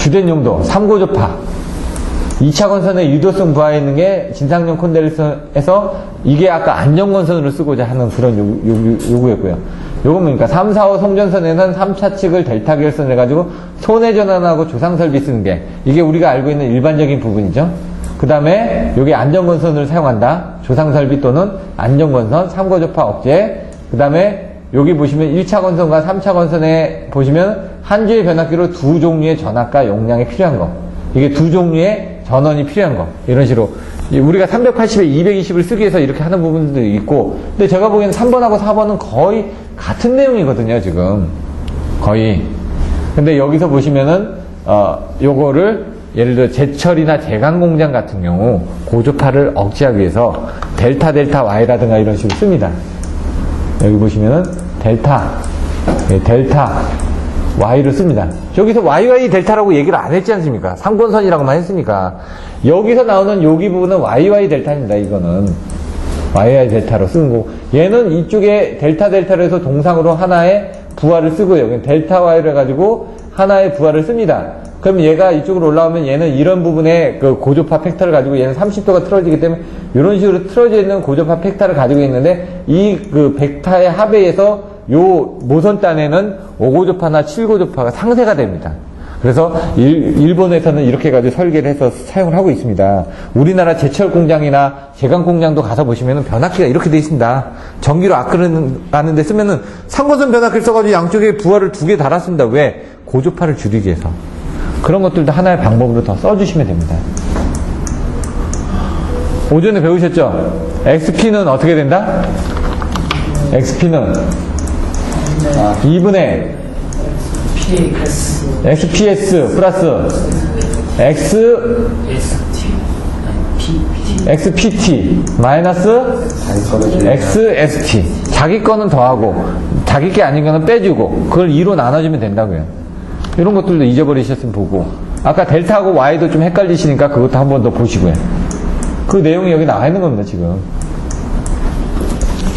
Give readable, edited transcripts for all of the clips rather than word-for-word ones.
주된 용도 3고조파 2차 건선의 유도성 부하에 있는 게 진상용 콘덴서에서 이게 아까 안정건선으로 쓰고자 하는 그런 요구였고요. 요건 뭡니까? 3, 4, 5 송전선에는 3차 측을 델타 결선을 해가지고 손해 전환하고 조상 설비 쓰는 게 이게 우리가 알고 있는 일반적인 부분이죠. 그 다음에 여기 안정건선을 사용한다. 조상 설비 또는 안정건선 3고조파 억제. 그 다음에 여기 보시면 1차 건선과 3차 건선에 보시면 한 주의 변압기로 두 종류의 전압과 용량이 필요한 거. 이게 두 종류의 전원이 필요한 거. 이런 식으로. 우리가 380에 220을 쓰기 위해서 이렇게 하는 부분도 있고. 근데 제가 보기에는 3번하고 4번은 거의 같은 내용이거든요, 지금. 거의. 근데 여기서 보시면은, 요거를 예를 들어 제철이나 제강 공장 같은 경우 고조파를 억제하기 위해서 델타 Y라든가 이런 식으로 씁니다. 여기 보시면은 델타 Y로 씁니다. 여기서 YY 델타라고 얘기를 안 했지 않습니까? 상권선이라고만 했으니까. 여기서 나오는 여기 부분은 YY 델타입니다, 이거는. YY 델타로 쓰는 거고. 얘는 이쪽에 델타로 해서 동상으로 하나의 부하를 쓰고요. 델타 Y로 해가지고 하나의 부하를 씁니다. 그럼 얘가 이쪽으로 올라오면 얘는 이런 부분에 그 고조파 팩터를 가지고 얘는 30도가 틀어지기 때문에 이런 식으로 틀어져 있는 고조파 팩터를 가지고 있는데 이 그 벡터의 합에 의해서 요 모선단에는 5고조파나 7고조파가 상쇄가 됩니다. 그래서 일본에서는 이렇게 해가지고 설계를 해서 사용을 하고 있습니다. 우리나라 제철 공장이나 제강 공장도 가서 보시면은 변압기가 이렇게 돼 있습니다. 전기로 아끼는데 쓰면은 상권선 변압기를 써가지고 양쪽에 부하를 2개 달았습니다. 왜? 고조파를 줄이기 위해서. 그런 것들도 하나의 방법으로 더 써주시면 됩니다. 오전에 배우셨죠? XP는 어떻게 된다? XP는 2분의 XPS 플러스 XPT 마이너스 XST. 자기 거는 더하고 자기 게 아닌 거는 빼주고 그걸 2로 나눠주면 된다고요. 이런 것들도 잊어버리셨으면 보고, 아까 델타하고 Y도 좀 헷갈리시니까 그것도 한 번 더 보시고요. 그 내용이 여기 나와 있는 겁니다, 지금.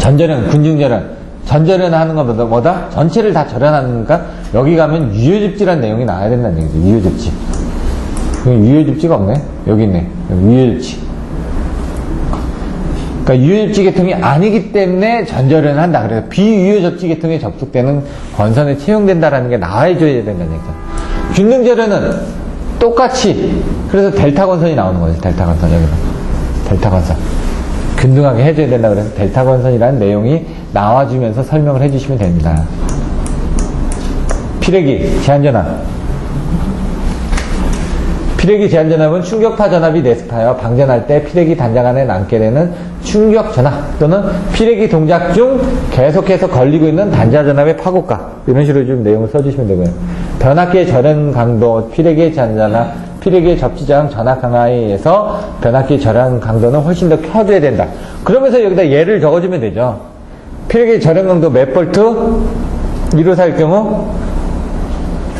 전절연, 군중절연. 전절연 하는 것보다 뭐다? 전체를 다 절연하니까 여기 가면 유효집지라는 내용이 나와야 된다는 얘기죠. 유효집지. 유효집지가 없네? 여기 있네. 여기 유효집지. 그러니까 유효접지 계통이 아니기 때문에 전절연을 한다. 그래서 비유효접지 계통에 접속되는 건선에 채용된다라는 게 나와줘야 된다는 얘기죠. 균등절연은 똑같이, 그래서 델타 건선이 나오는 거죠. 델타 건선, 여기서. 델타 건선. 균등하게 해줘야 된다. 그래서 델타 건선이라는 내용이 나와주면서 설명을 해주시면 됩니다. 피레기, 제한전압. 피레기 제한전압은 충격파 전압이 내스파여 방전할 때 피레기 단장 안에 남게 되는 충격전압 또는 피레기 동작 중 계속해서 걸리고 있는 단자전압의 파고가, 이런 식으로 좀 내용을 써주시면 되고요. 변압기의 절연 강도, 피레기의 제한전압, 피레기의 접지장 전압 강화에 의해서 변압기의 절연 강도는 훨씬 더 켜줘야 된다. 그러면서 여기다 예를 적어주면 되죠. 피레기의 절연 강도 몇 볼트? 1호사일 경우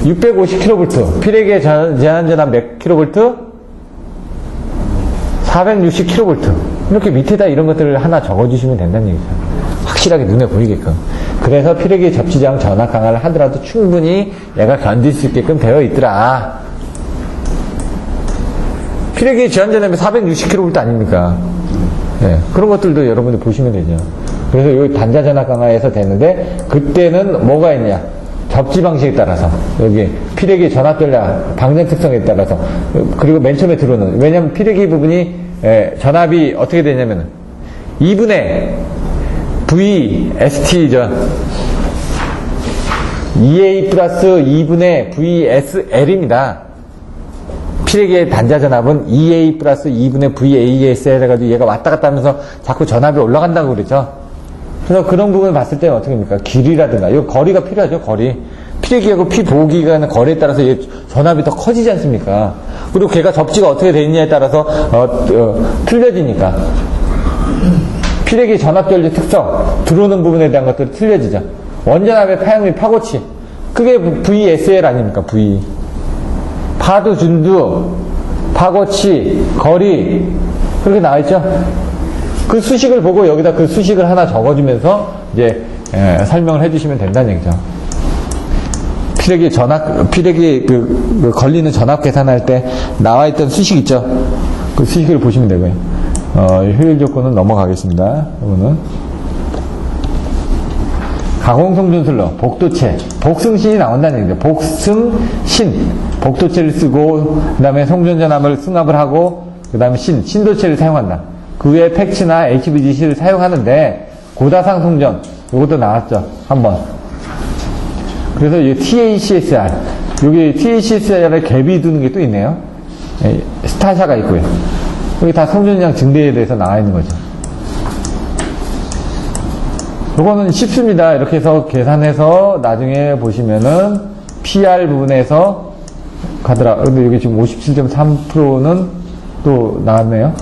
650kV. 피레기의 제한전압 몇 kV? 460kV. 이렇게 밑에다 이런 것들을 하나 적어주시면 된다는 얘기죠. 확실하게 눈에 보이게끔. 그래서 피레기 접지장 전압 강화를 하더라도 충분히 얘가 견딜 수 있게끔 되어 있더라. 피레기 제한전압이 460kV 아닙니까? 네, 그런 것들도 여러분들 보시면 되죠. 그래서 여기 단자 전압 강화에서 되는데, 그때는 뭐가 있냐? 접지 방식에 따라서, 여기 피레기 전압 전략 방전 특성에 따라서, 그리고 맨 처음에 들어오는, 왜냐면 피레기 부분이 전압이 어떻게 되냐면은 2분의 VST죠. EA 플러스 2분의 VSL입니다. 피레기의 단자 전압은 EA 플러스 2분의 VASL 해가지고 얘가 왔다 갔다 하면서 자꾸 전압이 올라간다고 그러죠. 그래서 그런 부분을 봤을 때는 어떻게 됩니까? 길이라든가, 이 거리가 필요하죠, 거리. 피레기하고 피보기가 거리에 따라서 얘 전압이 더 커지지 않습니까? 그리고 걔가 접지가 어떻게 되어 있냐에 따라서, 틀려지니까. 피레기 전압 전류 특성, 들어오는 부분에 대한 것들이 틀려지죠. 원전압의 파형 및 파고치. 그게 VSL 아닙니까? V. 파도, 준두, 파고치, 거리. 그렇게 나와있죠? 그 수식을 보고 여기다 그 수식을 하나 적어주면서 이제 설명을 해주시면 된다는 얘기죠. 피레기 걸리는 전압 계산할 때 나와 있던 수식 있죠? 그 수식을 보시면 되고요. 효율 조건은 넘어가겠습니다. 이거는. 가공성전슬러, 복도체, 복승신이 나온다는 얘기죠. 복승신, 복도체를 쓰고, 그 다음에 송전전압을 승합을 하고, 그 다음에 신도체를 사용한다. 그 외에 팩츠나 HVDC를 사용하는데, 고다상 송전, 요것도 나왔죠. 한번. 그래서 이 TACSR, 여기 TACSR에 갭이 두는 게 또 있네요. 스타샤가 있고요. 여기 다 송전량 증대에 대해서 나와 있는 거죠. 요거는 쉽습니다. 이렇게 해서 계산해서 나중에 보시면은 PR 부분에서 가더라. 근데 여기 지금 57.3%는 또 나왔네요.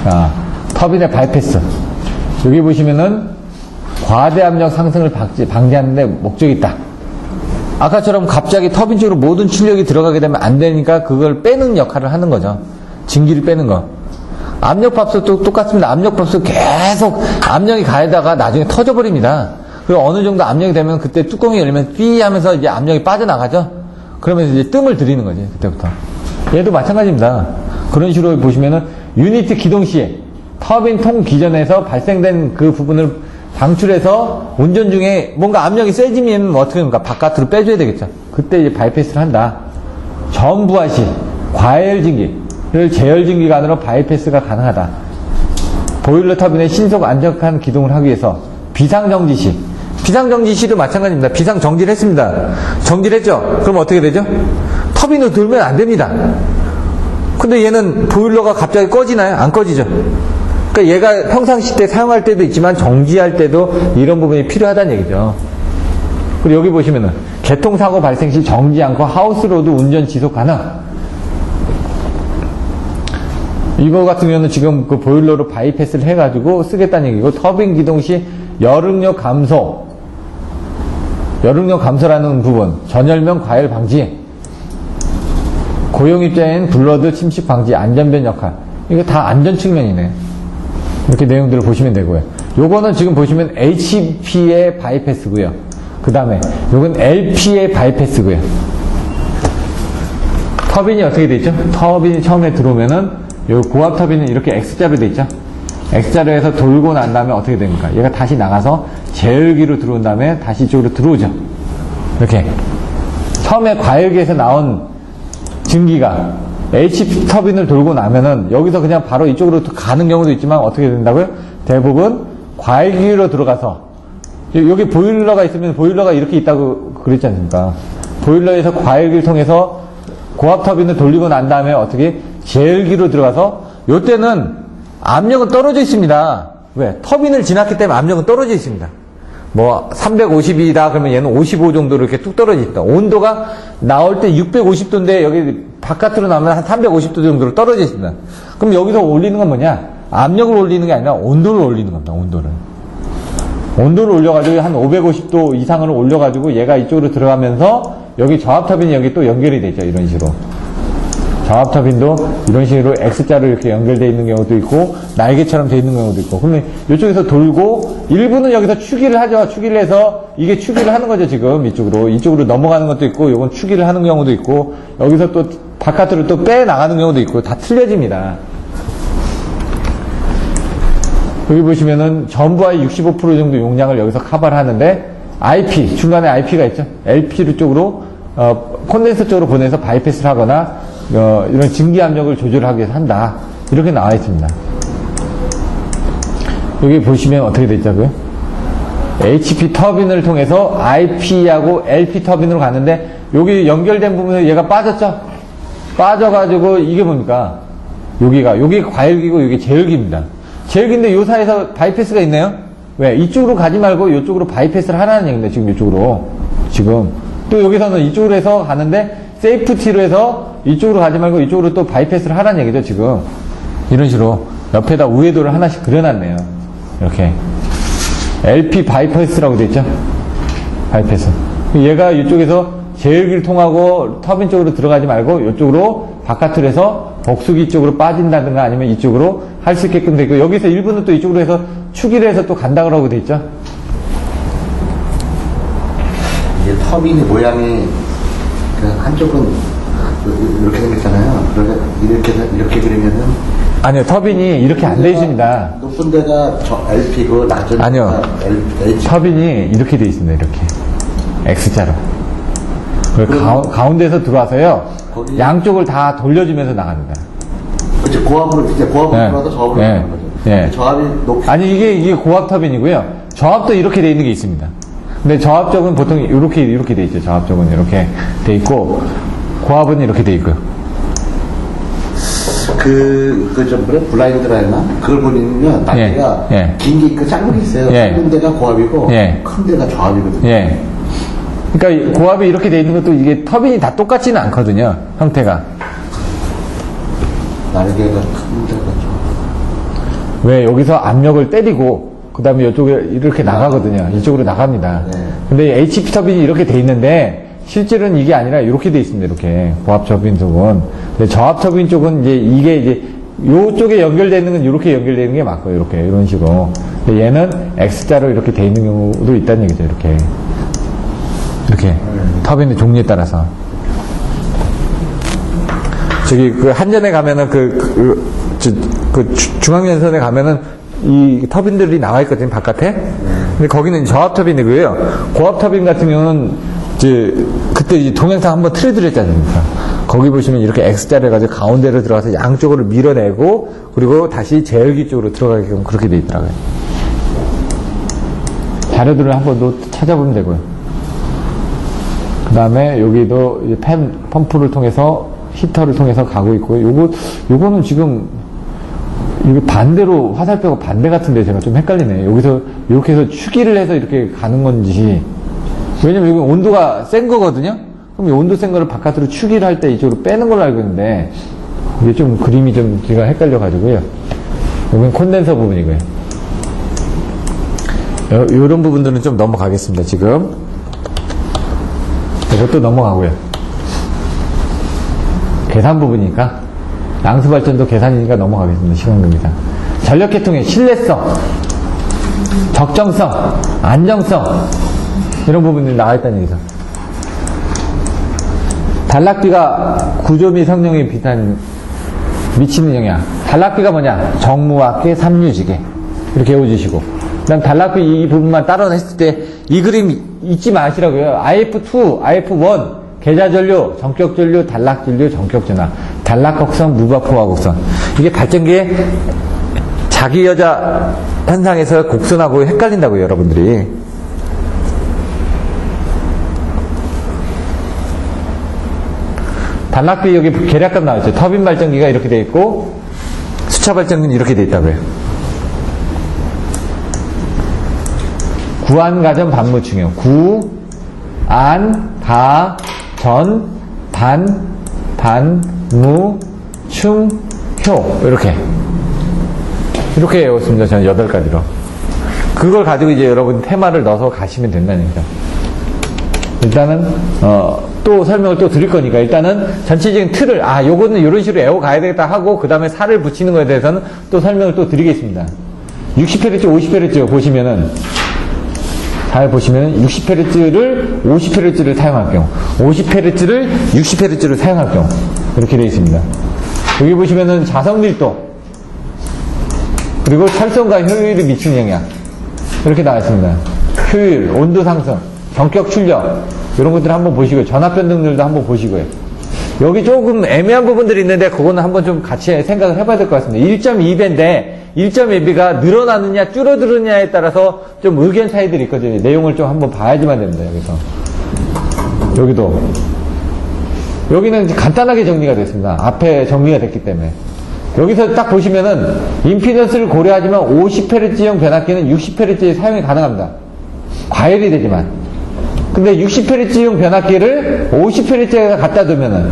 자, 터빈의 바이패스. 여기 보시면은 과대 압력 상승을 방지하는 데 목적이 있다. 아까처럼 갑자기 터빈 쪽으로 모든 출력이 들어가게 되면 안 되니까 그걸 빼는 역할을 하는 거죠. 증기를 빼는 거. 압력밥솥도 똑같습니다. 압력밥솥 계속 압력이 가에다가 나중에 터져버립니다. 그리고 어느 정도 압력이 되면 그때 뚜껑이 열리면 삐 하면서 이제 압력이 빠져나가죠. 그러면 이제 뜸을 들이는 거지, 그때부터. 얘도 마찬가지입니다. 그런 식으로 보시면은 유니트 기동 시에 터빈 통 기전에서 발생된 그 부분을 방출해서 운전 중에 뭔가 압력이 세지면 어떻게 합니까? 바깥으로 빼줘야 되겠죠. 그때 이제 바이패스를 한다. 전부하 시 과열 증기를 제열 증기관으로 바이패스가 가능하다. 보일러 터빈의 신속 안정한 기동을 하기 위해서 비상정지 시, 비상정지 시도 마찬가지입니다. 비상정지를 했습니다. 정지를 했죠? 그럼 어떻게 되죠? 터빈을 돌면 안 됩니다. 근데 얘는 보일러가 갑자기 꺼지나요? 안 꺼지죠? 그러니까 얘가 평상시 때 사용할 때도 있지만 정지할 때도 이런 부분이 필요하다는 얘기죠. 그리고 여기 보시면은 개통사고 발생 시 정지 않고 하우스로드 운전 지속 가능. 이거 같은 경우는 지금 그 보일러로 바이패스를 해가지고 쓰겠다는 얘기고, 터빈 기동 시 열응력 감소, 열응력 감소라는 부분, 전열면 과열 방지, 고용 입자인 블러드 침식 방지, 안전변 역할. 이거 다 안전 측면이네. 이렇게 내용들을 보시면 되고요. 요거는 지금 보시면 HP의 바이패스고요. 그 다음에 요건 LP의 바이패스고요. 터빈이 어떻게 돼 있죠? 터빈이 처음에 들어오면은 요 고압 터빈은 이렇게 X자로 돼 있죠? X자로 해서 돌고 난 다음에 어떻게 됩니까? 얘가 다시 나가서 제열기로 들어온 다음에 다시 이쪽으로 들어오죠. 이렇게 처음에 과열기에서 나온 증기가 HP 터빈을 돌고 나면은 여기서 그냥 바로 이쪽으로 가는 경우도 있지만 어떻게 된다고요? 대부분 과열기로 들어가서, 여기 보일러가 있으면 보일러가 이렇게 있다고 그랬지 않습니까? 보일러에서 과열기를 통해서 고압 터빈을 돌리고 난 다음에 어떻게 제열기로 들어가서, 요때는 압력은 떨어져 있습니다. 왜? 터빈을 지났기 때문에 압력은 떨어져 있습니다. 뭐 350이다 그러면 얘는 55 정도로 이렇게 뚝 떨어져 있다. 온도가 나올 때 650도인데 여기 바깥으로 나오면 한 350도 정도로 떨어져 있습니다. 그럼 여기서 올리는 건 뭐냐? 압력을 올리는 게 아니라 온도를 올리는 겁니다. 온도를 올려가지고 한 550도 이상을 올려가지고 얘가 이쪽으로 들어가면서 여기 저압 터빈이 여기 또 연결이 되죠. 이런 식으로. 저압 터빈도 이런 식으로 X자로 이렇게 연결되어 있는 경우도 있고, 날개처럼 되어 있는 경우도 있고, 그러면 이쪽에서 돌고, 일부는 여기서 추기를 하죠. 추기를 해서, 이게 추기를 하는 거죠, 지금. 이쪽으로 넘어가는 것도 있고, 요건 추기를 하는 경우도 있고, 여기서 또 바깥으로 또 빼나가는 경우도 있고, 다 틀려집니다. 여기 보시면은 전부의 65% 정도 용량을 여기서 커버를 하는데, IP, 중간에 IP가 있죠. LP 쪽으로, 콘덴서 쪽으로 보내서 바이패스를 하거나, 이런 증기 압력을 조절하기 위해서 한다. 이렇게 나와 있습니다. 여기 보시면 어떻게 되어 있다고요? HP 터빈을 통해서 IP하고 LP 터빈으로 가는데, 여기 연결된 부분에 얘가 빠졌죠? 빠져가지고, 이게 뭡니까? 여기 과열기고, 여기 제열기입니다. 제열기인데, 요 사이에서 바이패스가 있네요? 왜? 이쪽으로 가지 말고, 이쪽으로 바이패스를 하라는 얘기입니다. 지금 이쪽으로. 또 여기서는 이쪽으로 해서 가는데, 세이프티로 해서 이쪽으로 가지 말고 이쪽으로 또 바이패스를 하라는 얘기죠, 지금. 이런 식으로 옆에다 우회도를 하나씩 그려놨네요. 이렇게. LP 바이패스라고 되어 있죠? 바이패스. 얘가 이쪽에서 제열기를 통하고 터빈 쪽으로 들어가지 말고 이쪽으로 바깥으로 해서 복수기 쪽으로 빠진다든가 아니면 이쪽으로 할 수 있게끔 되고, 여기서 일부는 또 이쪽으로 해서 추기를 해서 또 간다고 되어 있죠? 이게 터빈이 모양이 그 한쪽은 이렇게 생겼잖아요. 그러니까 이렇게 그리면은 아니요, 터빈이 이렇게 안 돼 있습니다. 높은 데가 저 LP고 낮은 아니요. 데가 H. 터빈이 이렇게 돼 있습니다, 이렇게. X자로. 가운데서 들어와서요, 거기- 양쪽을 다 돌려주면서 나갑니다. 그치, 고압으로, 이제 고압으로 네. 들어와서 저압으로 네. 들어가는 거죠. 네. 저압이 높이. 아니, 이게 고압 터빈이고요. 저압도 이렇게 돼 있는 게 있습니다. 근데 저압 쪽은 보통 이렇게 돼 있죠. 저압 쪽은 이렇게 돼 있고, 고압은 이렇게 돼 있고요. 좀, 그래? 블라인드라 했나? 그걸 보면, 날개가 예. 긴 게 있고 작은 게 있어요. 예. 작은 데가 고압이고, 예. 큰 데가 저압이거든요. 예. 그러니까 이 고압이 이렇게 돼 있는 것도 이게 터빈이 다 똑같지는 않거든요. 형태가. 날개가 큰 데가 저압. 왜 여기서 압력을 때리고 그 다음에 이쪽에 이렇게 나가거든요. 이쪽으로 나갑니다. 네. 근데 HP 터빈이 이렇게 돼 있는데 실제로는 이게 아니라 이렇게 돼 있습니다. 이렇게 고압 터빈 쪽은. 근데 저압 터빈 쪽은 이게 이제 요쪽에 연결되어 있는 건 이렇게 연결되어 있는 게 맞고요. 이렇게 이런 식으로. 근데 얘는 X자로 이렇게 돼 있는 경우도 있다는 얘기죠. 이렇게 터빈의 종류에 따라서. 저기 그 한전에 가면은 중앙연선에 가면은 이 터빈들이 나와 있거든요, 바깥에. 근데 거기는 저압 터빈이고요. 고압 터빈 같은 경우는 그때 이제 동영상 한번 틀어드렸지 않습니까? 거기 보시면 이렇게 X자를 해가지고 가운데로 들어가서 양쪽으로 밀어내고 그리고 다시 제열기 쪽으로 들어가게끔 그렇게 돼 있더라고요. 자료들을 한번 또 찾아보면 되고요. 그 다음에 여기도 이제 펌프를 통해서 히터를 통해서 가고 있고요. 요거는 지금 이게 반대로 화살표가 반대 같은데 제가 좀 헷갈리네. 여기서 이렇게 해서 추기를 해서 이렇게 가는 건지. 왜냐면 여기 온도가 센 거거든요. 그럼 이 온도 센 거를 바깥으로 추기를 할 때 이쪽으로 빼는 걸로 알고 있는데 이게 좀 그림이 좀 제가 헷갈려 가지고요. 여기는 콘덴서 부분이고요. 이런 부분들은 좀 넘어가겠습니다. 지금 이것도 넘어가고요. 계산 부분이니까 양수발전도 계산이니까 넘어가겠습니다. 시간금이상. 전력계통의 신뢰성, 적정성, 안정성 이런 부분들이 나와 있다는 얘기죠. 단락비가 구조 및 성능에 미치는 영향. 단락비가 뭐냐? 정무화계, 삼류지계 이렇게 외워주시고, 그다음 단락비 이 부분만 따로 했을 때 이 그림 잊지 마시라고요. IF2, IF1 계좌전류, 전격전류, 단락전류, 전격전화, 단락곡선, 무바포화 곡선. 이게 발전기의 자기 여자 현상에서 곡선하고 헷갈린다고요, 여러분들이. 단락비 여기 계략값 나와있죠. 터빈 발전기가 이렇게 돼 있고 수차 발전기는 이렇게 돼 있다고요. 구안, 가전, 반무, 중요. 구, 안, 가, 전, 반, 무, 충, 효. 이렇게 외웠습니다. 저는 8가지로. 그걸 가지고 이제 여러분 테마를 넣어서 가시면 된다는 얘기죠. 일단은 또 설명을 또 드릴 거니까 일단은 전체적인 틀을 요거는 이런 식으로 외워 가야 되겠다 하고 그 다음에 살을 붙이는 거에 대해서는 또 설명을 또 드리겠습니다. 60Hz, 50Hz 보시면은 잘 보시면은 60Hz를 50Hz를 사용할 경우, 50Hz를 60Hz를 사용할 경우 이렇게 되어 있습니다. 여기 보시면은 자석 밀도 그리고 철성과 효율이 미치는 영향 이렇게 나와 있습니다. 효율, 온도 상승, 전격 출력 이런 것들 한번 보시고요. 전압 변동률도 한번 보시고요. 여기 조금 애매한 부분들이 있는데 그거는 한번 좀 같이 생각을 해봐야 될 것 같습니다. 1.2배인데 1.2배가 늘어나느냐 줄어드느냐에 따라서 좀 의견 차이들이 있거든요. 내용을 좀 한번 봐야지만 됩니다. 여기도 여기는 간단하게 정리가 됐습니다. 앞에 정리가 됐기 때문에 여기서 딱 보시면은 임피던스를 고려하지만 50Hz형 변압기는 60Hz에 사용이 가능합니다. 과열이 되지만 근데 60Hz형 변압기를 50Hz에 갖다 두면은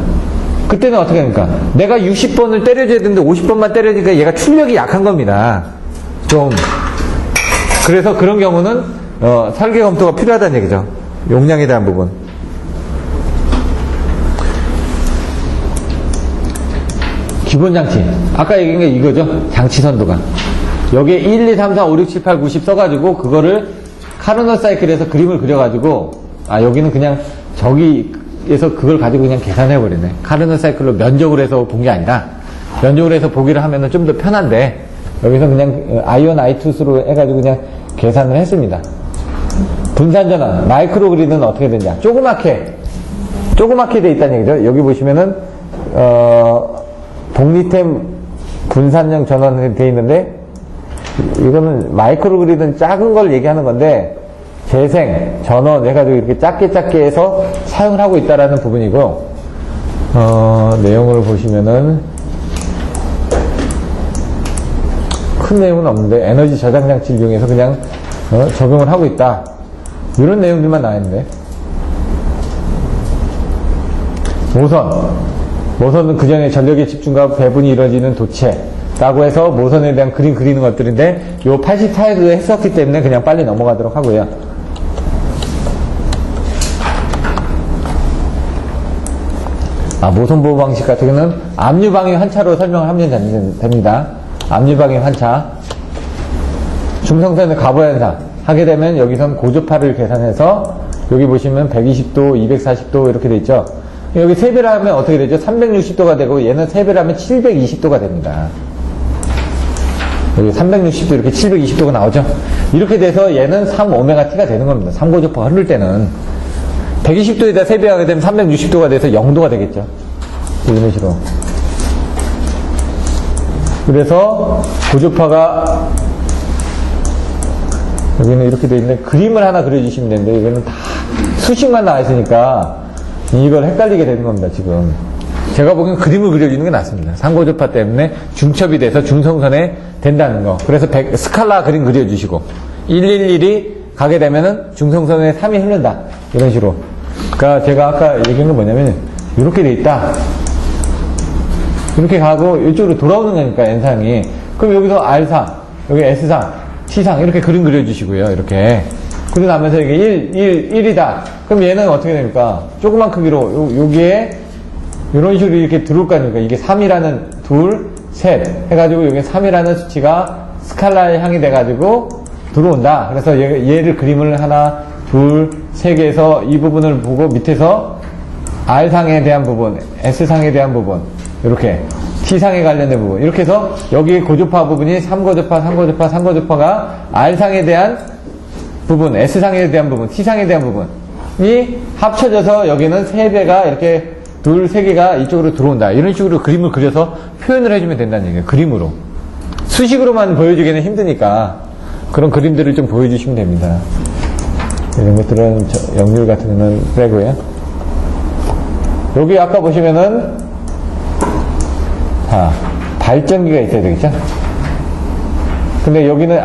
그때는 어떻게 합니까? 내가 60번을 때려줘야 되는데 50번만 때려주니까 얘가 출력이 약한 겁니다. 그래서 그런 경우는 설계 검토가 필요하다는 얘기죠. 용량에 대한 부분. 기본 장치. 아까 얘기한 게 이거죠. 장치 선도가. 여기에 1, 2, 3, 4, 5, 6, 7, 8, 90 써가지고 그거를 카르노 사이클에서 그림을 그려가지고 여기는 그냥 저기에서 그걸 가지고 그냥 계산해버리네. 카르노 사이클로 면적으로 해서 본 게 아니라, 면적으로 해서 보기를 하면은 좀 더 편한데, 여기서 그냥 I1, I2수로 해가지고 그냥 계산을 했습니다. 분산전환, 마이크로 그리드는 어떻게 되냐. 조그맣게 돼 있다는 얘기죠. 여기 보시면은, 복리템 분산형 전원이 돼 있는데, 이거는 마이크로 그리드는 작은 걸 얘기하는 건데, 재생, 전원 해가지고 이렇게 작게 해서 사용을 하고 있다라는 부분이고, 내용을 보시면은, 큰 내용은 없는데, 에너지 저장 장치를 이용해서 그냥, 적용을 하고 있다. 이런 내용들만 나와있는데. 모선은 그 전에 전력의 집중과 배분이 이루어지는 도체라고 해서 모선에 대한 그림 그리는 것들인데, 요 84에도 했었기 때문에 그냥 빨리 넘어가도록 하고요. 모선 보호 방식 같은 경우는 압류방위 환차로 설명을 하면 됩니다. 압류방위 환차. 중성선의 가보현상 하게 되면 여기선 고주파를 계산해서 여기 보시면 120도, 240도 이렇게 돼 있죠. 여기 3배를 하면 어떻게 되죠? 360도가 되고 얘는 3배를 하면 720도가 됩니다. 여기 360도 이렇게 720도가 나오죠. 이렇게 돼서 얘는 3ωt가 되는 겁니다. 3고주파가 흐를 때는 120도에다 3배 하게 되면 360도가 돼서 0도가 되겠죠. 이런 식으로. 그래서 고주파가 여기는 이렇게 돼 있는데 그림을 하나 그려주시면 되는데 이거는 다 수식만 나와 있으니까 이걸 헷갈리게 되는 겁니다. 지금 제가 보기엔 그림을 그려주는 게 낫습니다. 상고주파 때문에 중첩이 돼서 중성선에 된다는 거. 그래서 스칼라 그림 그려주시고 111이 가게 되면은 중성선에 3이 흐른다. 이런 식으로. 그러니까 제가 아까 얘기한 건 뭐냐면 이렇게 돼 있다. 이렇게 가고 이쪽으로 돌아오는 거니까 N상이. 그럼 여기서 R상, 여기 S상, T상 이렇게 그림 그려주시고요. 이렇게. 그러고 나면서 이게 1이다. 그럼 얘는 어떻게 됩니까? 조그만 크기로 여기에 이런 식으로 이렇게 들어올 거 아닙니까? 이게 3이라는 둘, 셋 해가지고 여기 3이라는 수치가 스칼라에 향이 돼가지고 들어온다. 그래서 얘를 그림을 하나, 둘, 세 개에서 이 부분을 보고 밑에서 R상에 대한 부분, S상에 대한 부분, 이렇게 T상에 관련된 부분 이렇게 해서 여기 고주파 부분이 3고주파가 R상에 대한 부분, S상에 대한 부분, T상에 대한 부분이 합쳐져서 여기는 3배가 이렇게 둘, 3개가 이쪽으로 들어온다. 이런 식으로 그림을 그려서 표현을 해주면 된다는 얘기예요. 그림으로. 수식으로만 보여주기는 힘드니까 그런 그림들을 좀 보여주시면 됩니다. 이런 것들은 역률 같은 거는 빼고요. 여기 아까 보시면은 발전기가 있어야 되겠죠? 근데 여기는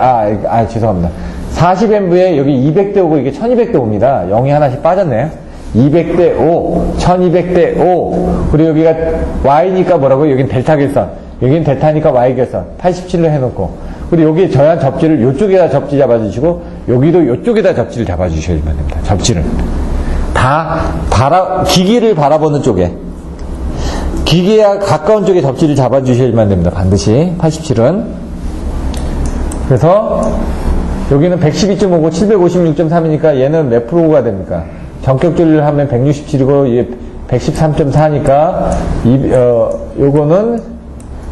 죄송합니다. 40M에 여기 200대 5고 이게 1200대 5입니다. 0이 하나씩 빠졌네요. 200대 5, 1200대 5. 그리고 여기가 Y니까 뭐라고요? 여긴 델타 결선. 여긴 델타니까 Y 결선. 87로 해놓고. 그리고 여기 저한 접지를 이쪽에다 접지 잡아주시고, 여기도 이쪽에다 접지를 잡아주셔야만 됩니다. 접지를. 기기를 바라보는 쪽에. 기기에 가까운 쪽에 접지를 잡아주셔야만 됩니다. 반드시. 87은. 그래서, 여기는 112.5고 756.3이니까 얘는 몇 프로가 됩니까? 전격줄을 하면 167이고, 얘 113.4니까, 요거는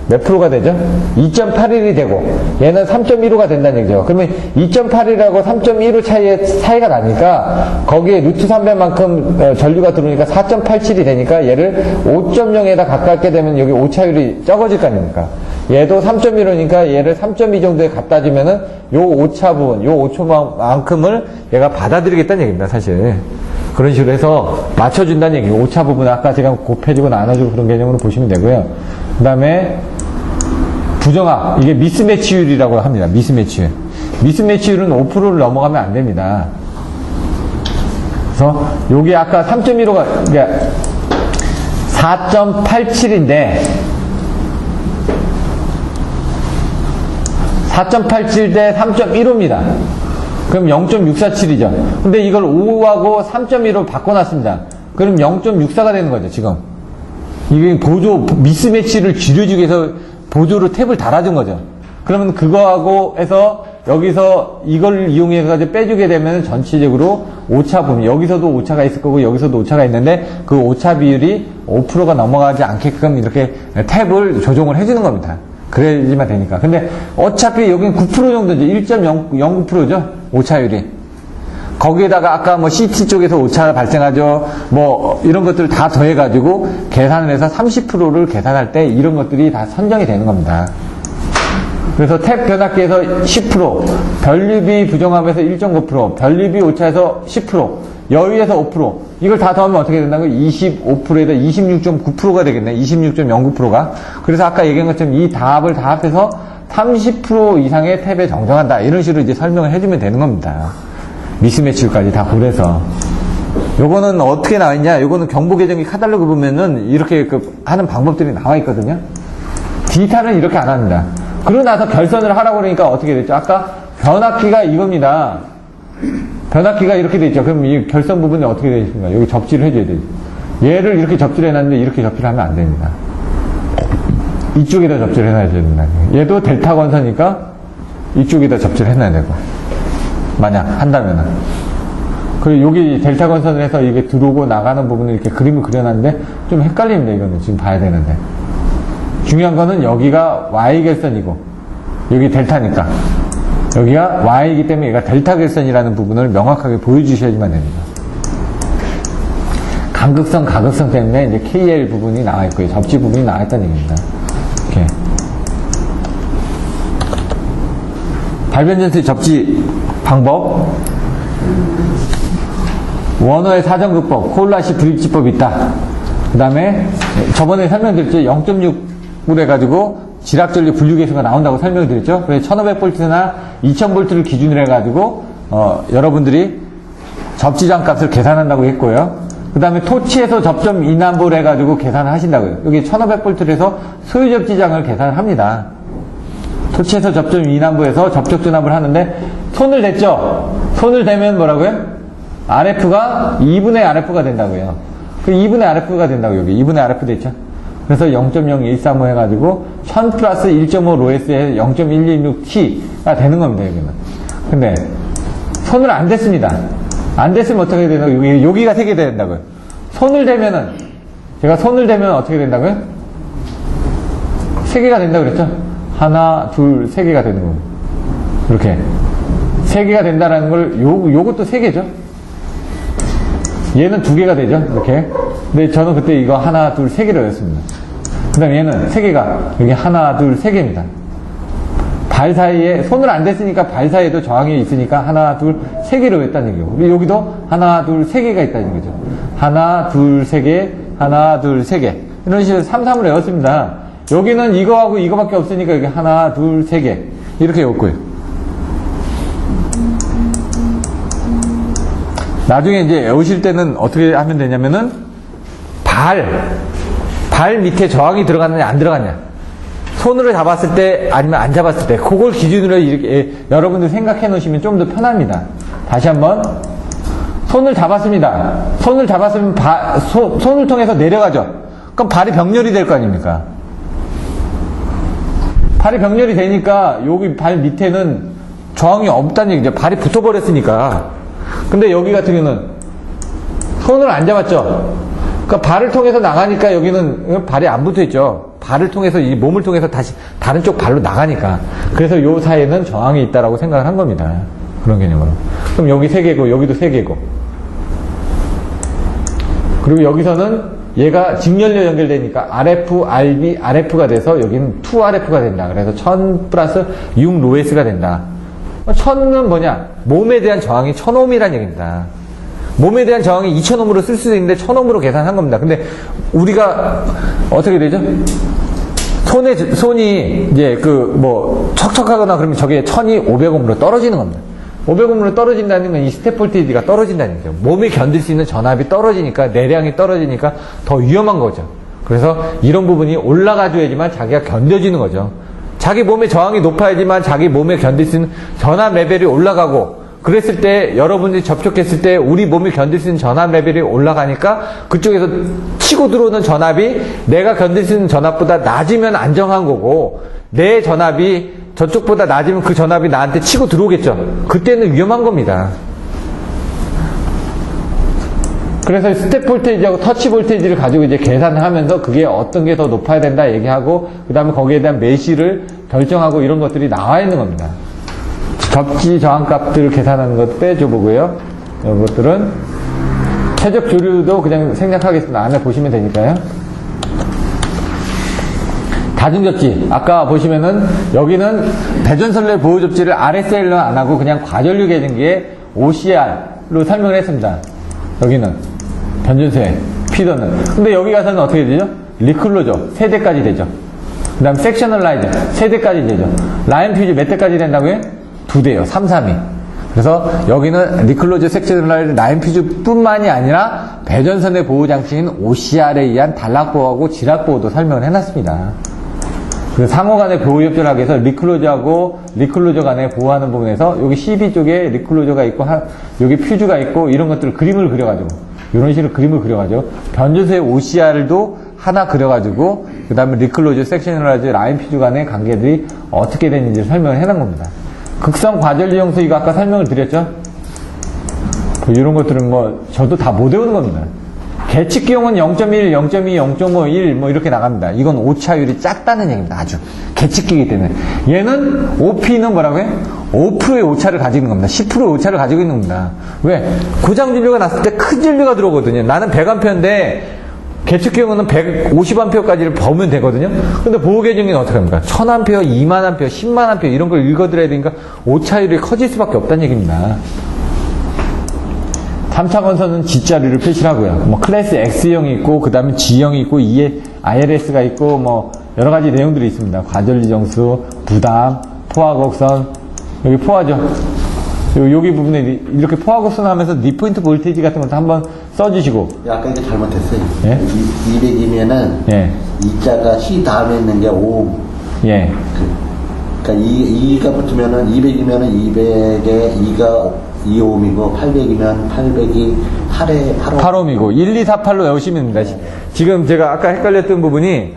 몇 프로가 되죠? 2.81이 되고, 얘는 3.15가 된다는 얘기죠. 그러면 2.81하고 3.15 차이가 나니까, 거기에 루트 3배만큼 전류가 들어오니까 4.87이 되니까, 얘를 5.0에다 가깝게 되면 여기 오차율이 적어질 거 아닙니까? 얘도 3.15니까 얘를 3.2 정도에 갖다 주면은, 요 오차 부분, 요 오초만큼을 얘가 받아들이겠다는 얘기입니다, 사실. 그런 식으로 해서 맞춰준다는 얘기예요. 오차 부분, 아까 제가 곱해주고 나눠주고 그런 개념으로 보시면 되고요. 그 다음에, 부정합. 이게 미스매치율이라고 합니다. 미스매치율. 미스매치율은 5%를 넘어가면 안 됩니다. 그래서, 요게 아까 3.15가, 4.87인데, 4.87 대 3.15입니다. 그럼 0.647이죠. 근데 이걸 5하고 3.15로 바꿔놨습니다. 그럼 0.64가 되는 거죠, 지금. 이게 미스매치를 줄여주기 위해서 보조로 탭을 달아준 거죠. 그러면 그거하고 해서 여기서 이걸 이용해서 빼주게 되면 전체적으로 오차 부분, 여기서도 오차가 있을 거고 여기서도 오차가 있는데 그 오차 비율이 5%가 넘어가지 않게끔 이렇게 탭을 조정을 해주는 겁니다. 그래야지만 되니까. 근데 어차피 여기는 9% 정도죠. 1.09%죠. 오차율이. 거기에다가 아까 뭐 CT 쪽에서 오차가 발생하죠. 뭐 이런 것들을 다 더해가지고 계산을 해서 30%를 계산할 때 이런 것들이 다 선정이 되는 겁니다. 그래서 탭 변압기에서 10%, 변류비 부정합에서 1.9%, 변류비 오차에서 10%, 여유에서 5%, 이걸 다 더하면 어떻게 된다고요? 25%에다 26.9%가 되겠네. 26.09%가. 그래서 아까 얘기한 것처럼 이 답을 다 합해서 30% 이상의 탭에 정정한다. 이런 식으로 이제 설명을 해주면 되는 겁니다. 미스매치까지 다 고려해서. 요거는 어떻게 나와 있냐? 요거는 경보계정기 카탈로그 보면은 이렇게 하는 방법들이 나와 있거든요. 디지털은 이렇게 안 합니다. 그러고 나서 결선을 하라고 그러니까 어떻게 됐죠? 아까 변압기가 이겁니다. 변압기가 이렇게 돼 있죠. 그럼 이 결선 부분이 어떻게 되어 있습니까? 여기 접지를 해줘야 되죠. 얘를 이렇게 접지를 해놨는데 이렇게 접지를 하면 안 됩니다. 이쪽에다 접지를 해놔야 됩니다. 얘도 델타 건선이니까 이쪽에다 접지를 해놔야 되고. 만약 한다면은. 그리고 여기 델타 건선을 해서 이게 들어오고 나가는 부분을 이렇게 그림을 그려놨는데 좀 헷갈립니다. 이거는 지금 봐야 되는데. 중요한 거는 여기가 Y결선이고 여기 델타니까 여기가 Y이기 때문에 얘가 델타 결선이라는 부분을 명확하게 보여주셔야지만 됩니다. 간극성, 가극성 때문에 이제 KL 부분이 나와 있고요. 접지 부분이 나와 있다는 얘기입니다. 이렇게. 발변전투 접지 방법. 원어의 사정극법, 코올라시 브릿지법이 있다. 그 다음에 저번에 설명드렸죠. 0.6을 해가지고 지락전류 분류계수가 나온다고 설명드렸죠. 그래서 1500V나 2000V를 기준으로 해가지고 여러분들이 접지장 값을 계산한다고 했고요. 그 다음에 토치에서 접점 이남부를 해가지고 계산을 하신다고요. 여기 1500V를 해서 소유 접지장을 계산을 합니다. 토치에서 접점 이남부에서 접촉 전압을 하는데 손을 댔죠. 손을 대면 뭐라고요? RF가 2분의 RF가 된다고요. 그 2분의 RF가 된다고 여기 2분의 RF 됐죠. 그래서 0.0135 해가지고 1000 플러스 1.5 로에스에 0.116T가 되는 겁니다. 여기는. 근데 손을 안 댔습니다. 안 댔으면 어떻게 된다고요? 여기가 3개 된다고요. 손을 대면은 제가 손을 대면 어떻게 된다고요? 3개가 된다고 그랬죠. 하나, 둘, 3개가 되는 겁니다. 이렇게 3개가 된다라는 걸 요것도 3개죠. 얘는 2개가 되죠. 이렇게. 근데 저는 그때 이거 하나, 둘, 3개로 했습니다. 그 다음에 얘는 3개가 여기 하나, 둘, 3개입니다. 발 사이에 손을 안 댔으니까 발 사이에도 저항이 있으니까 하나, 둘, 3개로 했다는 얘기고. 우리 여기도 하나, 둘, 3개가 있다는 얘기죠. 하나, 둘, 3개, 하나, 둘, 3개. 이런 식으로 3, 3을 외웠습니다. 여기는 이거하고 이거밖에 없으니까 여기 하나, 둘, 3개. 이렇게 외웠고요. 나중에 이제 외우실 때는 어떻게 하면 되냐면은 발 밑에 저항이 들어갔느냐 안 들어갔냐, 손으로 잡았을 때 아니면 안 잡았을 때 그걸 기준으로 이렇게 여러분들 생각해 놓으시면 좀 더 편합니다. 다시 한번 손을 잡았습니다. 손을 잡았으면 손을 통해서 내려가죠. 그럼 발이 병렬이 될 거 아닙니까? 발이 병렬이 되니까 여기 발 밑에는 저항이 없다는 얘기죠. 발이 붙어버렸으니까. 근데 여기 같은 경우는 손을 안 잡았죠. 그러니까 발을 통해서 나가니까 여기는 발이 안 붙어있죠. 발을 통해서 이 몸을 통해서 다시 다른 쪽 발로 나가니까. 그래서 요 사이에는 저항이 있다라고 생각을 한 겁니다. 그런 개념으로. 그럼 여기 3개고 여기도 3개고. 그리고 여기서는 얘가 직연료 연결되니까 RF, RB, RF가 돼서 여기는 2RF가 된다. 그래서 1000 플러스 6 로에스가 된다. 1000은 뭐냐? 몸에 대한 저항이 1000옴이라는 얘기입니다. 몸에 대한 저항이 2000옴으로 쓸 수도 있는데 1000옴으로 계산한 겁니다. 근데 우리가 어떻게 되죠? 손이 이제 척척하거나 그러면 저게 1500옴으로 떨어지는 겁니다. 500옴으로 떨어진다는 건 이 스텝 볼테이지가 떨어진다는 거죠. 몸이 견딜 수 있는 전압이 떨어지니까, 내량이 떨어지니까 더 위험한 거죠. 그래서 이런 부분이 올라가줘야지만 자기가 견뎌지는 거죠. 자기 몸의 저항이 높아야지만 자기 몸에 견딜 수 있는 전압 레벨이 올라가고, 그랬을 때 여러분들이 접촉했을 때 우리 몸이 견딜 수 있는 전압 레벨이 올라가니까 그쪽에서 치고 들어오는 전압이 내가 견딜 수 있는 전압보다 낮으면 안정한 거고, 내 전압이 저쪽보다 낮으면 그 전압이 나한테 치고 들어오겠죠. 그때는 위험한 겁니다. 그래서 스텝 볼테이지하고 터치 볼테이지를 가지고 이제 계산을 하면서 그게 어떤 게 더 높아야 된다 얘기하고, 그 다음에 거기에 대한 메시를 결정하고 이런 것들이 나와 있는 겁니다. 접지 저항 값들을 계산하는 것도 빼줘보고요. 이런 것들은 최적 조류도 그냥 생략하겠습니다. 안에 보시면 되니까요. 다중접지. 아까 보시면은 여기는 배전선례 보호 접지를 RSL로 안 하고 그냥 과전류 계층기에 OCR로 설명을 했습니다. 여기는 변전소에 피더는. 근데 여기 가서는 어떻게 되죠? 리클로저 세 대까지 되죠. 그 다음 섹셔널 라이저 세 대까지 되죠. 라인 퓨즈 몇 대까지 된다고요? 2대요. 3, 3이. 그래서 여기는 리클로저 섹셔널 라이저 라인 퓨즈 뿐만이 아니라 배전선의 보호 장치인 OCR에 의한 단락 보호하고 지락 보호도 설명을 해놨습니다. 그 상호 간의 보호 협조를 하기 위해서 리클로저하고 리클로저 간에 보호하는 부분에서 여기 CB 쪽에 리클로저가 있고 여기 퓨즈가 있고 이런 것들을 그림을 그려가지고 이런 식으로 그림을 그려가지고 변전소의 OCR도 하나 그려가지고 그 다음에 리클로저, 섹셔널라이저, 라인 퓨즈 간의 관계들이 어떻게 되는지 설명을 해놓은 겁니다. 극성 과전류 형수 이거 아까 설명을 드렸죠? 이런 것들은 뭐 저도 다 못 외우는 겁니다. 계측기용은 0.1, 0.2, 0.5, 1 뭐 이렇게 나갑니다. 이건 오차율이 작다는 얘기입니다. 아주 계측기이기 때문에. 얘는 OP는 뭐라고요? 5%의 오차를 가지고 있는 겁니다. 10%의 오차를 가지고 있는 겁니다. 왜? 고장 진류가 났을 때 큰 진류가 들어오거든요. 나는 100A인데 계측기용은 150A까지를 보면 되거든요. 근데 보호계정기는 어떻게 합니까? 1000A, 20000A, 100,000A 이런 걸 읽어드려야 되니까 오차율이 커질 수밖에 없다는 얘기입니다. 3차 건선은 G자리를 표시를 하고요. 뭐 클래스 X형이 있고 그 다음에 G형이 있고 이에 ILS가 있고 뭐 여러 가지 내용들이 있습니다. 과전류 정수, 부담, 포화곡선, 여기 포화죠. 여기 부분에 이렇게 포화곡선 하면서 니포인트 볼테이지 같은 것도 한번 써주시고. 아까 이게 잘못했어요. 예? 200이면은 예. 이자가 C 다음에 있는 게 5. 예. 그러니까 2가 붙으면은 200이면은 200에 2가 2옴이고 800이면 800이 8에 8옴이고 1248로 외우시면 됩니다. 지금 제가 아까 헷갈렸던 부분이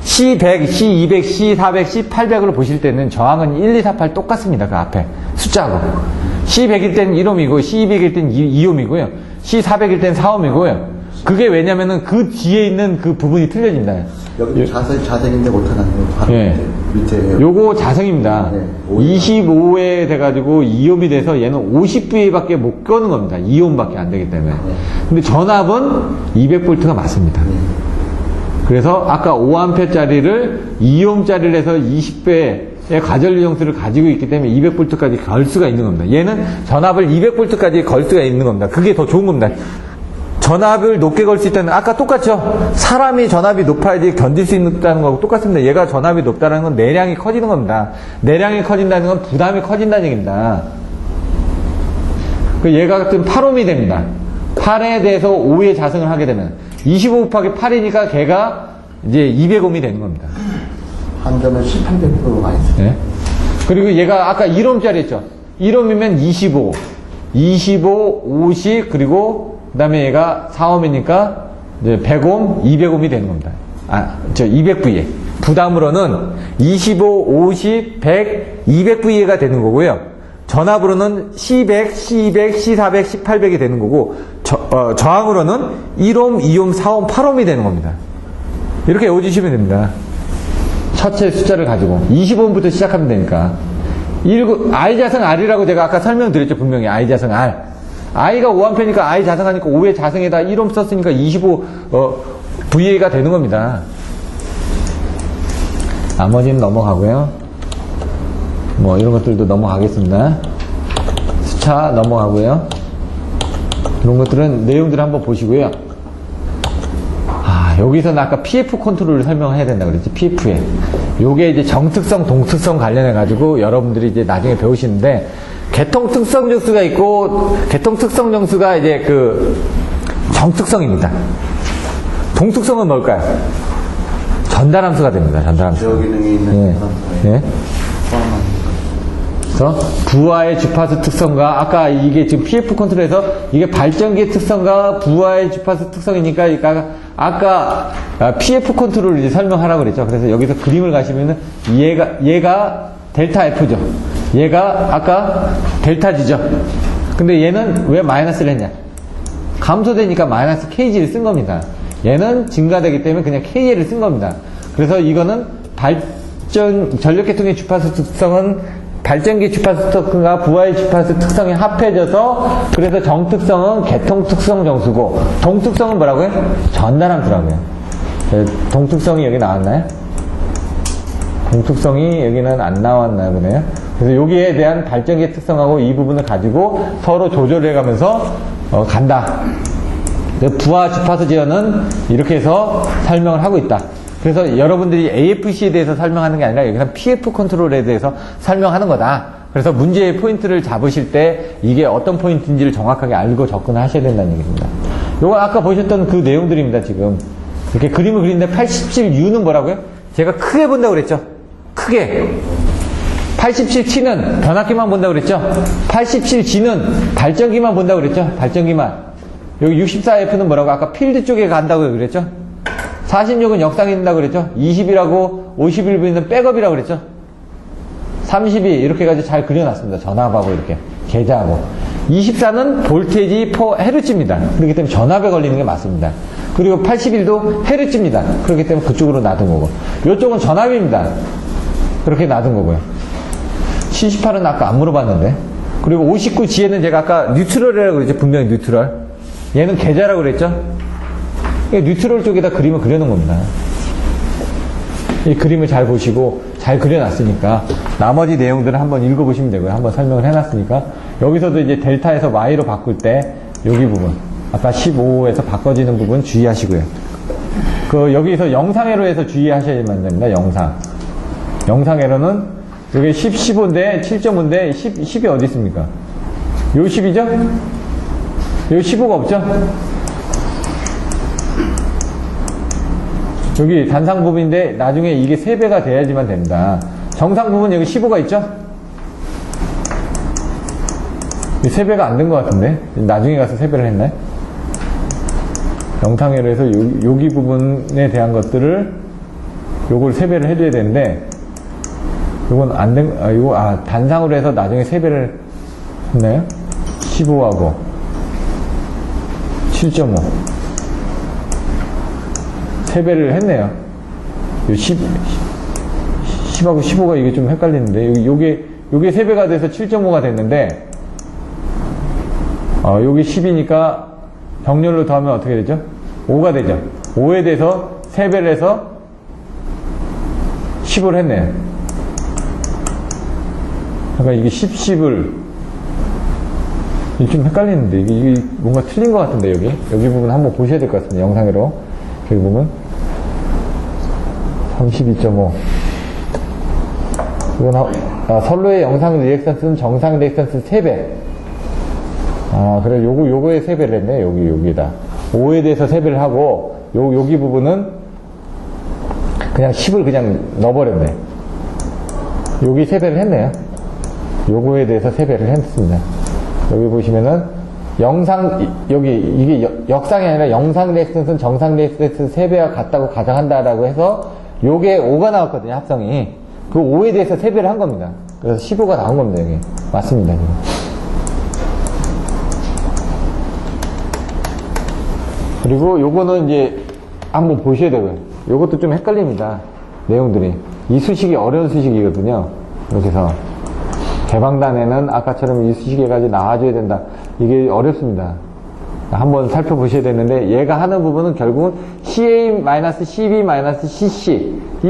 C100, C200, C400, C800으로 보실 때는 저항은 1248 똑같습니다. 그 앞에 숫자하고. C100일 때는 1옴이고 C200일 때는 2옴이고요. C400일 때는 4옴이고요. 그게 왜냐면은 그 뒤에 있는 그 부분이 틀려집니다. 여기 자생인데 못하나요? 바로 예. 밑에. 요거 자생입니다. 네, 25에 돼가지고 2옴이 돼서 얘는 50V밖에 못 끄는 겁니다. 2옴밖에 안 되기 때문에. 근데 전압은 200V가 맞습니다. 그래서 아까 5A짜리를 2옴짜리를 해서 20배의 과전류 정수를 가지고 있기 때문에 200V까지 걸 수가 있는 겁니다. 얘는 전압을 200V까지 걸 수가 있는 겁니다. 그게 더 좋은 겁니다. 전압을 높게 걸 수 있다는, 아까 똑같죠? 사람이 전압이 높아야지 견딜 수 있다는 거하고 똑같습니다. 얘가 전압이 높다는 건 내량이 커지는 겁니다. 내량이 커진다는 건 부담이 커진다는 얘기입니다. 얘가 같은 8옴이 됩니다. 8에 대해서 5의 자승을 하게 되면 25 곱하기 8이니까 걔가 이제 200옴이 되는 겁니다. 한 점에 1800% 많이 있어요. 예? 그리고 얘가 아까 1옴짜리 했죠? 1옴이면 25, 50, 그리고 그 다음에 얘가 4옴이니까 이제 100옴, 200옴이 되는 겁니다. 200V에. 부담으로는 25, 50, 100, 200V가 되는 거고요. 전압으로는 C100, C200, C400, C800이 되는 거고, 저항으로는 1옴, 2옴, 4옴, 8옴이 되는 겁니다. 이렇게 외워주시면 됩니다. 첫째 숫자를 가지고 25옴부터 시작하면 되니까. I 자승 R이라고 제가 아까 설명드렸죠. 분명히 I 자승 R. I가 5A니까 I 자승하니까 5의 자승에다 1옴 썼으니까 25 VA가 되는 겁니다. 나머지는 넘어가고요. 뭐 이런 것들도 넘어가겠습니다. 수차 넘어가고요. 이런 것들은 내용들을 한번 보시고요. 여기서는 아까 PF 컨트롤을 설명해야 된다고 그랬지. PF에. 요게 이제 정특성, 동특성 관련해가지고 여러분들이 이제 나중에 배우시는데, 개통 특성 정수가 있고, 개통 특성 정수가 이제 그 정특성입니다. 동특성은 뭘까요? 전달함수가 됩니다. 전달함수. 저 기능이 있는 예. 그래서 부하의 주파수 특성과 아까 이게 지금 PF 컨트롤에서 이게 발전기의 특성과 부하의 주파수 특성이니까 아까 PF 컨트롤을 이제 설명하라고 그랬죠. 그래서 여기서 그림을 가시면은 얘가 델타 F죠. 얘가 아까 델타 G죠. 근데 얘는 왜 마이너스를 했냐? 감소되니까 마이너스 KG를 쓴 겁니다. 얘는 증가되기 때문에 그냥 KL을 쓴 겁니다. 그래서 이거는 전력계통의 주파수 특성은 발전기 주파수 특성과 부하의 주파수 특성이 합해져서 그래서 정특성은 계통특성 정수고 동특성은 뭐라고요? 전달함수라고요. 동특성이 여기 나왔나요? 동특성이 여기는 안 나왔나요? 그래요? 그래서 여기에 대한 발전기 특성하고 이 부분을 가지고 서로 조절을 해가면서 간다. 부하 주파수 제어는 이렇게 해서 설명을 하고 있다. 그래서 여러분들이 AFC에 대해서 설명하는 게 아니라 여기서 PF 컨트롤에 대해서 설명하는 거다. 그래서 문제의 포인트를 잡으실 때 이게 어떤 포인트인지를 정확하게 알고 접근을 하셔야 된다는 얘기입니다. 요거 아까 보셨던 그 내용들입니다, 지금. 이렇게 그림을 그리는데 87U는 뭐라고요? 제가 크게 본다고 그랬죠? 크게. 87T는 변압기만 본다고 그랬죠? 87G는 발전기만 본다고 그랬죠? 발전기만. 여기 64F는 뭐라고? 아까 필드 쪽에 간다고 그랬죠? 46은 역상이 된다고 그랬죠? 20이라고 51V는 백업이라고 그랬죠? 32 이렇게 해가지고 잘 그려놨습니다. 전압하고 이렇게 계좌하고. 24는 볼테이지 퍼 헤르츠입니다. 그렇기 때문에 전압에 걸리는 게 맞습니다. 그리고 81도 헤르츠입니다. 그렇기 때문에 그쪽으로 놔둔 거고. 이쪽은 전압입니다. 그렇게 놔둔 거고요. 78은 아까 안 물어봤는데. 그리고 59G에는 제가 아까 뉴트럴이라고 그랬죠? 분명히 뉴트럴. 얘는 계좌라고 그랬죠? 뉴트럴 쪽에다 그림을 그려놓은 겁니다. 이 그림을 잘 보시고 잘 그려놨으니까 나머지 내용들을 한번 읽어보시면 되고요. 한번 설명을 해놨으니까 여기서도 이제 델타에서 Y로 바꿀 때 여기 부분 아까 15에서 바꿔지는 부분 주의하시고요. 여기서 영상회로에서 주의하셔야만 됩니다. 영상회로는 여기 10, 15인데 7.5인데 10이 어디 있습니까? 요 10이죠? 여기 15가 없죠? 여기 단상 부분인데 나중에 이게 3배가 돼야지만 됩니다. 정상 부분 여기 15가 있죠? 3배가 안 된 것 같은데? 나중에 가서 3배를 했나요? 영상회로 해서 여기 부분에 대한 것들을 요걸 3배를 해줘야 되는데 요건 안 된, 단상으로 해서 나중에 3배를 했나요? 15하고 7.5 3배를 했네요. 10하고 15가 이게 좀 헷갈리는데 요게 3배가 돼서 7.5가 됐는데 여기 10이니까 병렬로 더하면 어떻게 되죠? 5가 되죠. 5에 대해서 3배를 해서 10을 했네요. 그러니까 이게 10을 이게 좀 헷갈리는데 이게 뭔가 틀린 것 같은데 여기 부분 한번 보셔야 될 것 같습니다. 영상으로 여기 보면 32.5 이건 선로의 영상 리액션스는 정상 리액션스 3배. 그래 요거에 3배를 했네. 여기다 5에 대해서 3배를 하고 여기 부분은 그냥 10을 그냥 넣어버렸네. 여기 3배를 했네요. 요거에 대해서 3배를 했습니다. 여기 보시면은 이게 역상이 아니라 영상 리액션스는 정상 리액션스 3배와 같다고 가정한다라고 해서 요게 5가 나왔거든요, 합성이. 그 5에 대해서 3배를 한 겁니다. 그래서 15가 나온 겁니다, 여기. 맞습니다, 지금. 그리고 요거는 이제 한번 보셔야 되고요. 요것도 좀 헷갈립니다, 내용들이. 이 수식이 어려운 수식이거든요. 이렇게 해서. 개방단에는 아까처럼 이 수식에까지 나와줘야 된다. 이게 어렵습니다. 한번 살펴보셔야 되는데 얘가 하는 부분은 결국은 CA-CB-CC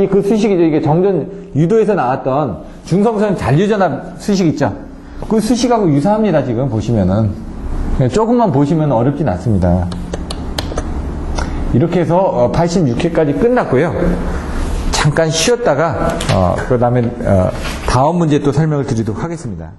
그 수식이죠. 이게 정전 유도에서 나왔던 중성선 잔류전압 수식 있죠. 그 수식하고 유사합니다. 지금 보시면은 조금만 보시면 어렵진 않습니다. 이렇게 해서 86회까지 끝났고요. 잠깐 쉬었다가 그 다음에 다음 문제 또 설명을 드리도록 하겠습니다.